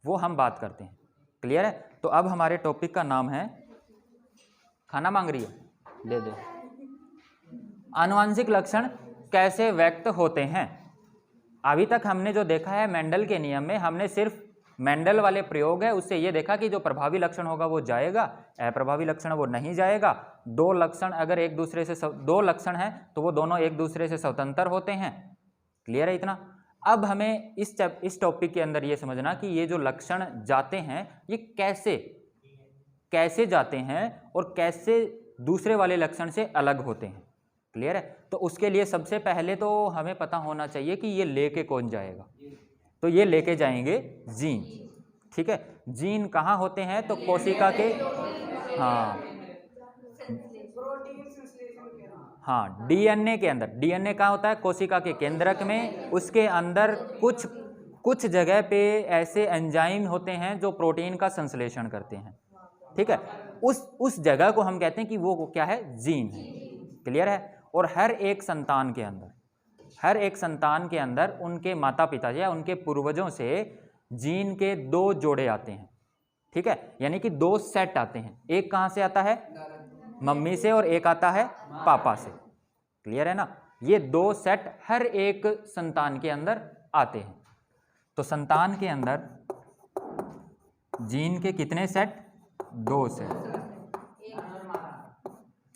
वो हम बात करते हैं। क्लियर है? तो अब हमारे टॉपिक का नाम है, खाना मांग रही है, दे दे। आनुवंशिक लक्षण कैसे व्यक्त होते हैं। अभी तक हमने जो देखा है मेंडल के नियम में, हमने सिर्फ मेंडल वाले प्रयोग है उससे ये देखा कि जो प्रभावी लक्षण होगा वो जाएगा, अप्रभावी लक्षण वो नहीं जाएगा। दो लक्षण अगर एक दूसरे से दो लक्षण है तो वो दोनों एक दूसरे से स्वतंत्र होते हैं। क्लियर है इतना? अब हमें इस टॉपिक के अंदर ये समझना कि ये जो लक्षण जाते हैं ये कैसे जाते हैं और कैसे दूसरे वाले लक्षण से अलग होते हैं। क्लियर है? तो उसके लिए सबसे पहले तो हमें पता होना चाहिए कि ये लेके कौन जाएगा। तो ये लेके जाएंगे जीन। ठीक है? जीन कहाँ होते हैं? तो कोशिका के, हाँ डीएनए के अंदर। डीएनए कहाँ होता है? कोशिका के केंद्रक में। उसके अंदर कुछ जगह पे ऐसे एंजाइम होते हैं जो प्रोटीन का संश्लेषण करते हैं। ठीक है? उस जगह को हम कहते हैं कि वो क्या है? जीन है। क्लियर है? और हर एक संतान के अंदर उनके माता पिता या उनके पूर्वजों से जीन के 2 जोड़े आते हैं। ठीक है? यानी कि 2 सेट आते हैं। एक कहाँ से आता है? मम्मी से, और एक आता है पापा से। क्लियर है ना? ये 2 सेट हर एक संतान के अंदर आते हैं। तो संतान के अंदर जीन के कितने सेट? 2 सेट।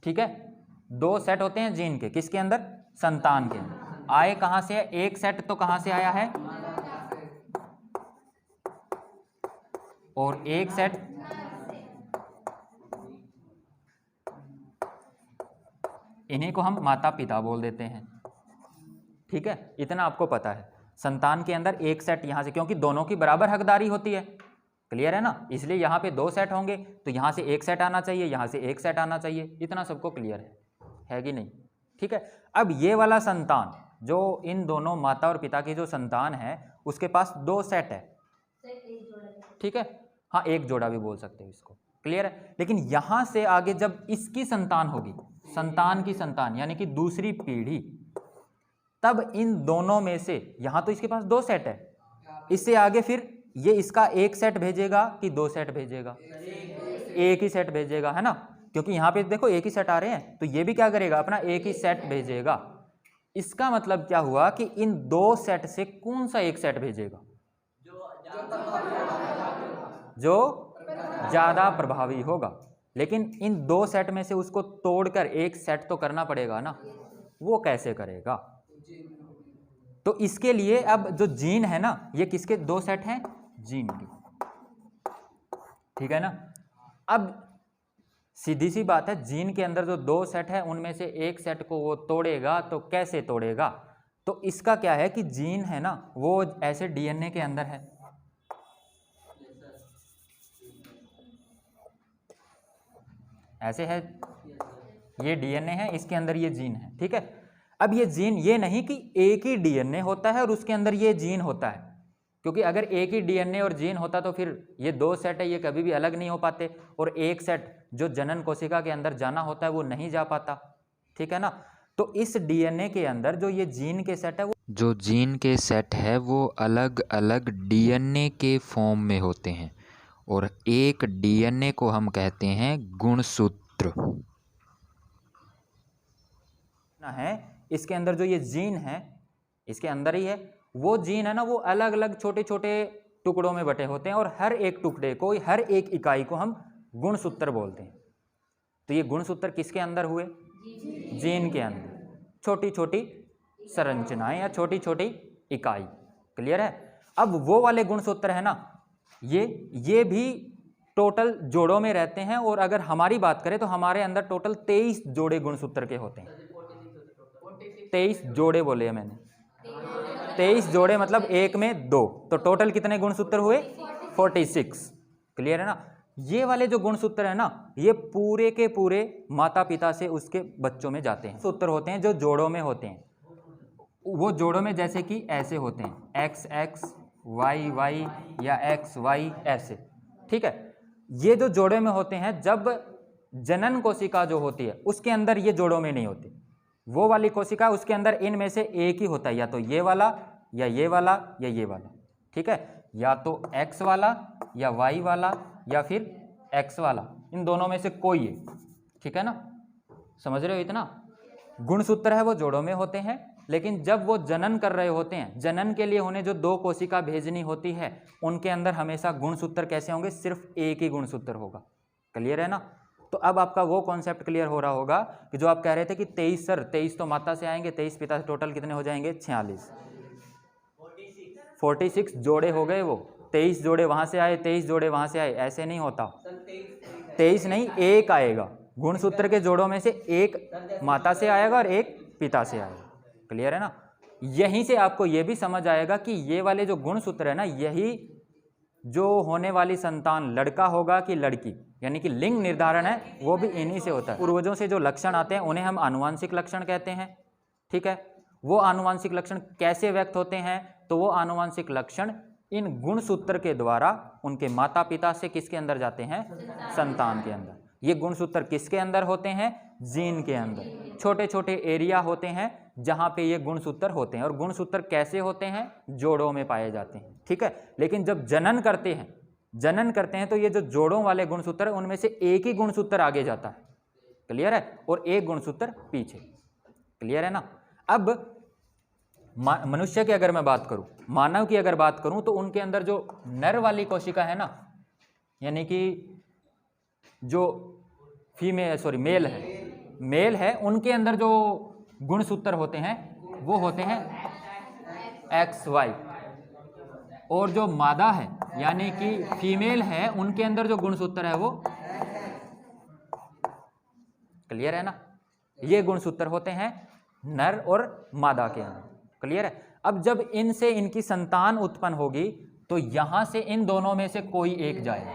ठीक है? 2 सेट होते हैं जीन के। किसके अंदर? संतान के अंदर। आए कहां से? एक सेट तो कहां से आया है? और एक सेट इन्हीं को हम माता पिता बोल देते हैं। ठीक है? इतना आपको पता है। संतान के अंदर एक सेट यहां से, क्योंकि दोनों की बराबर हकदारी होती है। क्लियर है ना? इसलिए यहां पे 2 सेट होंगे, तो यहां से एक सेट आना चाहिए, यहां से एक सेट आना चाहिए। इतना सबको क्लियर है कि नहीं? ठीक है? अब ये वाला संतान जो इन दोनों माता और पिता की जो संतान है उसके पास 2 सेट है। ठीक है? हाँ, एक जोड़ा भी बोल सकते हो इसको। क्लियर है? लेकिन यहां से आगे जब इसकी संतान होगी, संतान की संतान यानी कि दूसरी पीढ़ी, तब इन दोनों में से, यहां तो इसके पास 2 सेट है, इससे आगे फिर ये इसका एक सेट भेजेगा कि 2 सेट भेजेगा? एक ही सेट भेजेगा, है ना? क्योंकि यहां पे देखो एक ही सेट आ रहे हैं, तो ये भी क्या करेगा? अपना एक ही सेट भेजेगा। इसका मतलब क्या हुआ कि इन 2 सेट से कौन सा एक सेट भेजेगा? जो ज्यादा प्रभावी होगा। लेकिन इन 2 सेट में से उसको तोड़कर एक सेट तो करना पड़ेगा ना। वो कैसे करेगा? तो इसके लिए अब जो जीन है ना, ये किसके 2 सेट हैं? जीन की। ठीक है ना? अब सीधी सी बात है, जीन के अंदर जो 2 सेट है उनमें से एक सेट को वो तोड़ेगा, तो कैसे तोड़ेगा? तो इसका क्या है कि जीन है ना, वो ऐसे डीएनए के अंदर है। ऐसे है, ये डीएनए है, इसके अंदर ये जीन है। ठीक है? अब ये जीन, ये नहीं कि एक ही डीएनए होता है और उसके अंदर ये जीन होता है, क्योंकि अगर एक ही डीएनए और जीन होता तो फिर ये 2 सेट है, ये कभी भी अलग नहीं हो पाते, और एक सेट जो जनन कोशिका के अंदर जाना होता है वो नहीं जा पाता। ठीक है ना? तो इस डीएनए के अंदर जो ये जीन के सेट है, जो जीन के सेट है वो अलग अलग डीएनए के फॉर्म में होते हैं, और एक डीएनए को हम कहते हैं गुणसूत्र। है इसके अंदर जो ये जीन है, इसके अंदर ही है, वो जीन है ना, वो अलग अलग छोटे छोटे टुकड़ों में बटे होते हैं, और हर एक टुकड़े को, हर एक इकाई को हम गुणसूत्र बोलते हैं। तो ये गुणसूत्र किसके अंदर हुए? जीन के अंदर। छोटी छोटी संरचनाएं या छोटी छोटी इकाई। क्लियर है? अब वो वाले गुणसूत्र है ना, ये भी टोटल जोड़ों में रहते हैं, और अगर हमारी बात करें तो हमारे अंदर टोटल 23 जोड़े गुणसूत्र के होते हैं। 23 जोड़े बोले मैंने, 23 जोड़े मतलब एक में 2, तो टोटल कितने गुणसूत्र हुए? 46। क्लियर है ना? ये वाले जो गुणसूत्र है ना, ये पूरे के पूरे माता पिता से उसके बच्चों में जाते हैं। सूत्र होते हैं जो जोड़ों में होते हैं, वो जोड़ों में जैसे कि ऐसे होते हैं, XX YY या XY ऐसे। ठीक है? ये जो जोड़े में होते हैं, जब जनन कोशिका जो होती है उसके अंदर ये जोड़ों में नहीं होती। वो वाली कोशिका, उसके अंदर इनमें से एक ही होता है, या तो ये वाला या ये वाला या ये वाला। ठीक है? या तो x वाला या y वाला या फिर x वाला, इन दोनों में से कोई है। ठीक है ना, समझ रहे हो इतना। गुणसूत्र है वो जोड़ों में होते हैं, लेकिन जब वो जनन कर रहे होते हैं, जनन के लिए उन्हें जो 2 कोशिका भेजनी होती है, उनके अंदर हमेशा गुणसूत्र कैसे होंगे, सिर्फ एक ही गुणसूत्र होगा। क्लियर है ना। तो अब आपका वो कॉन्सेप्ट क्लियर हो रहा होगा कि जो आप कह रहे थे कि 23 सर 23 तो माता से आएंगे, 23 पिता से, टोटल कितने हो जाएंगे, 46। 46 जोड़े हो गए, वो 23 जोड़े वहां से आए, 23 जोड़े वहां से आए, ऐसे नहीं होता। 23 नहीं, एक आएगा। गुणसूत्र के जोड़ों में से एक माता से आएगा और एक पिता से आएगा। क्लियर है ना। यहीं से आपको यह भी समझ आएगा कि ये वाले जो गुणसूत्र है ना, यही जो होने वाली संतान लड़का होगा कि लड़की, यानी कि लिंग निर्धारण है वो भी इन्हीं से होता है। पूर्वजों से जो लक्षण आते हैं उन्हें हम आनुवांशिक लक्षण कहते हैं। ठीक है, वो आनुवांशिक लक्षण कैसे व्यक्त होते हैं, तो वो आनुवांशिक लक्षण इन गुणसूत्र के द्वारा उनके माता पिता से किसके अंदर जाते हैं, संतान के अंदर। ये गुणसूत्र किसके अंदर होते हैं, जीन के अंदर। छोटे छोटे एरिया होते हैं जहां पे ये गुणसूत्र होते हैं, और गुणसूत्र कैसे होते हैं, जोड़ों में पाए जाते हैं। ठीक है, लेकिन जब जनन करते हैं तो ये जो जोड़ों वाले गुणसूत्र है उनमें से एक ही गुणसूत्र आगे जाता है। क्लियर है, और एक गुणसूत्र पीछे। क्लियर है ना। अब मनुष्य की अगर मैं बात करूं, मानव की अगर बात करूं, तो उनके अंदर जो नर वाली कोशिका है ना, यानी कि जो मेल है, उनके अंदर जो गुणसूत्र होते हैं वो होते हैं XY, और जो मादा है यानी कि फीमेल है, उनके अंदर जो गुणसूत्र है वो, क्लियर है ना, ये गुणसूत्र होते हैं नर और मादा के अंदर। क्लियर है। अब जब इनसे इनकी संतान उत्पन्न होगी तो यहां से इन दोनों में से कोई एक जाएगा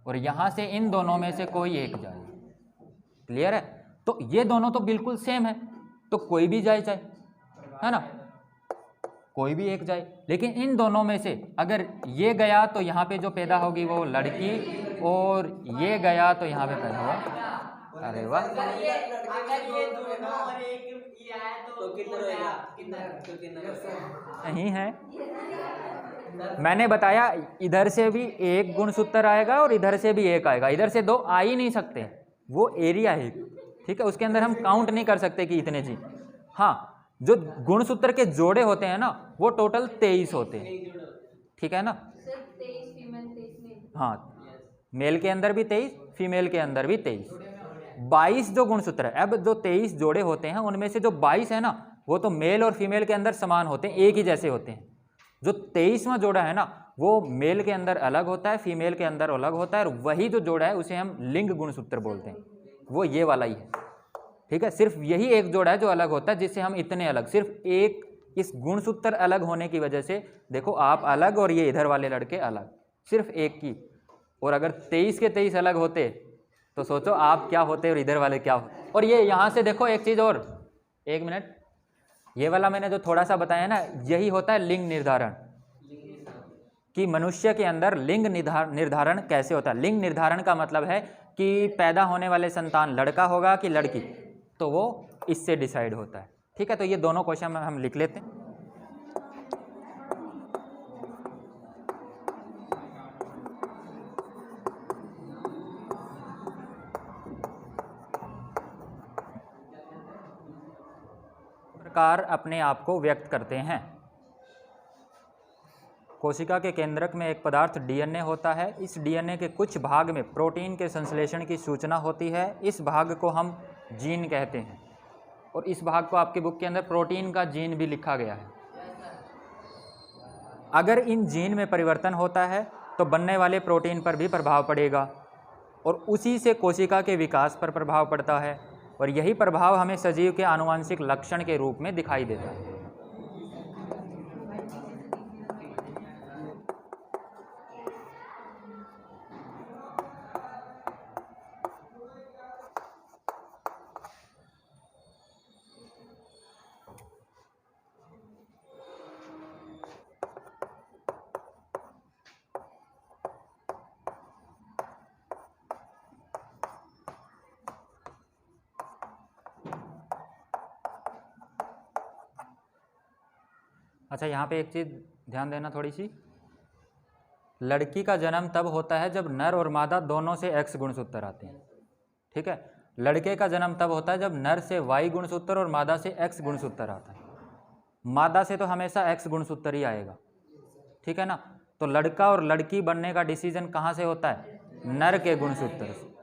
और यहां से इन दोनों में से कोई एक जाएगा। क्लियर है। तो ये दोनों तो बिल्कुल सेम है, तो कोई भी जाए चाहे, है ना, कोई भी एक जाए। लेकिन इन दोनों में से अगर ये गया तो यहाँ पे जो पैदा होगी वो लड़की, और ये गया तो यहाँ पे पैदा होगा, अरे वाह, नहीं है। मैंने बताया इधर से भी एक गुणसूत्र आएगा और इधर से भी एक आएगा, इधर से 2 आ ही नहीं सकते, वो एरिया है। ठीक है, उसके अंदर हम काउंट नहीं कर सकते कि इतने जी। हाँ, जो गुणसूत्र के जोड़े होते हैं ना वो टोटल 23 होते हैं। ठीक है ना। हाँ, मेल के अंदर भी 23, फीमेल के अंदर भी 23, 22 जो गुणसूत्र है। अब जो 23 जोड़े होते हैं उनमें से जो 22 है ना, वो तो मेल और फीमेल के अंदर समान होते हैं, एक ही जैसे होते हैं। जो 23वां जोड़ा है ना, वो मेल के अंदर अलग होता है, फीमेल के अंदर अलग होता है, और वही जो जोड़ा है उसे हम लिंग गुणसूत्र बोलते हैं, वो ये वाला ही है। ठीक है, सिर्फ यही एक जोड़ा है जो अलग होता है, जिससे हम इतने अलग, सिर्फ एक इस गुणसूत्र अलग होने की वजह से, देखो आप अलग और ये इधर वाले लड़के अलग, सिर्फ एक की। और अगर 23 के 23 अलग होते तो सोचो आप क्या होते और इधर वाले क्या होते। और ये यहाँ से देखो एक चीज़ और, एक मिनट, ये वाला मैंने जो थोड़ा सा बताया ना, यही होता है लिंग निर्धारण, कि मनुष्य के अंदर लिंग निर्धारण कैसे होता है। लिंग निर्धारण का मतलब है कि पैदा होने वाले संतान लड़का होगा कि लड़की, तो वो इससे डिसाइड होता है। ठीक है, तो ये दोनों क्वेश्चन हम लिख लेते हैं। प्रकार अपने आप को व्यक्त करते हैं। कोशिका के केंद्रक में एक पदार्थ डीएनए होता है। इस डीएनए के कुछ भाग में प्रोटीन के संश्लेषण की सूचना होती है। इस भाग को हम जीन कहते हैं, और इस भाग को आपके बुक के अंदर प्रोटीन का जीन भी लिखा गया है। अगर इन जीन में परिवर्तन होता है तो बनने वाले प्रोटीन पर भी प्रभाव पड़ेगा, और उसी से कोशिका के विकास पर प्रभाव पड़ता है, और यही प्रभाव हमें सजीव के आनुवंशिक लक्षण के रूप में दिखाई देता है। अच्छा, यहाँ पे एक चीज़ ध्यान देना थोड़ी सी, लड़की का जन्म तब होता है जब नर और मादा दोनों से X गुणसूत्र आते हैं, ठीक है। लड़के का जन्म तब होता है जब नर से Y गुणसूत्र और मादा से X गुणसूत्र आता है। मादा से तो हमेशा X गुणसूत्र ही आएगा, ठीक है ना। तो लड़का और लड़की बनने का डिसीजन कहाँ से होता है? नर के गुणसूत्र से।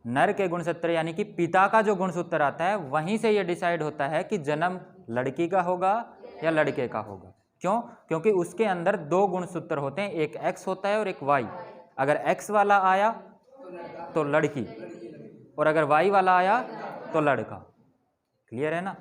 नर के गुणसूत्र यानी कि पिता का जो गुणसूत्र आता है वहीं से ये डिसाइड होता है कि जन्म लड़की का होगा या लड़के का होगा। क्यों? क्योंकि उसके अंदर दो गुणसूत्र होते हैं, एक X होता है और एक Y। अगर X वाला आया तो लड़की और अगर Y वाला आया तो लड़का। क्लियर है ना?